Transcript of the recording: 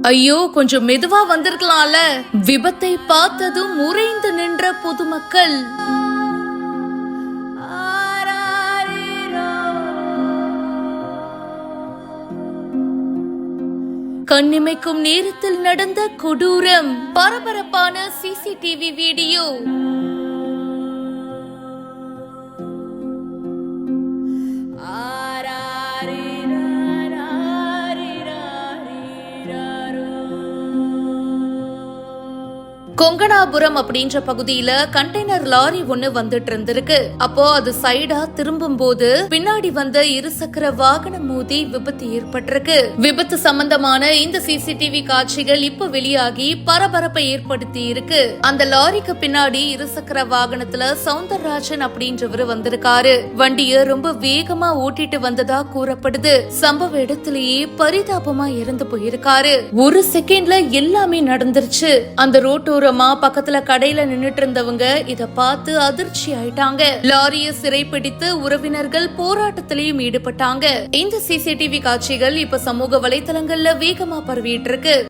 ஐயோ, கொஞ்சம் மெதுவா வந்திருக்கலாம்ல. விபத்தை பார்த்ததும் உறைந்து நின்ற பொதுமக்கள். கண்ணிமைக்கும் நேரத்தில் நடந்த கொடூரம். பரபரப்பான சிசிடிவி வீடியோ. கொங்கணாபுரம் அப்படின்ற பகுதியில கண்டெய்னர் லாரி ஒண்ணு வந்துட்டு இருந்திருக்கு. அப்போ அது சைடா திரும்பும் போது பின்னாடி வந்த இருசக்கர வாகனம் மோதி விபத்து ஏற்பட்டிருக்கு. விபத்து சம்பந்தமான இந்த சிசிடிவி காட்சிகள் இப்ப வெளியாகி பரபரப்பை ஏற்படுத்தி இருக்கு. அந்த லாரிக்கு பின்னாடி இருசக்கர வாகனத்துல சவுந்தரராஜன் அப்படின்றவரு வந்திருக்காரு. வண்டிய ரொம்ப வேகமா ஓட்டிட்டு வந்ததா கூறப்படுது. சம்பவ இடத்திலேயே பரிதாபமா இறந்து போயிருக்காரு. ஒரு செகண்ட்ல எல்லாமே நடந்துருச்சு. அந்த ரோட்டோர பக்கத்துல கடையில நின்னுட்டு இருந்தவங்க இத பார்த்து அதிர்ச்சி ஆயிட்டாங்க. லாரிய சிறைப்பிடித்து உறவினர்கள் போராட்டத்திலையும் ஈடுபட்டாங்க. இந்த சிசிடிவி காட்சிகள் இப்ப சமூக வலைதளங்கள்ல வேகமா பரவிட்டு இருக்கு.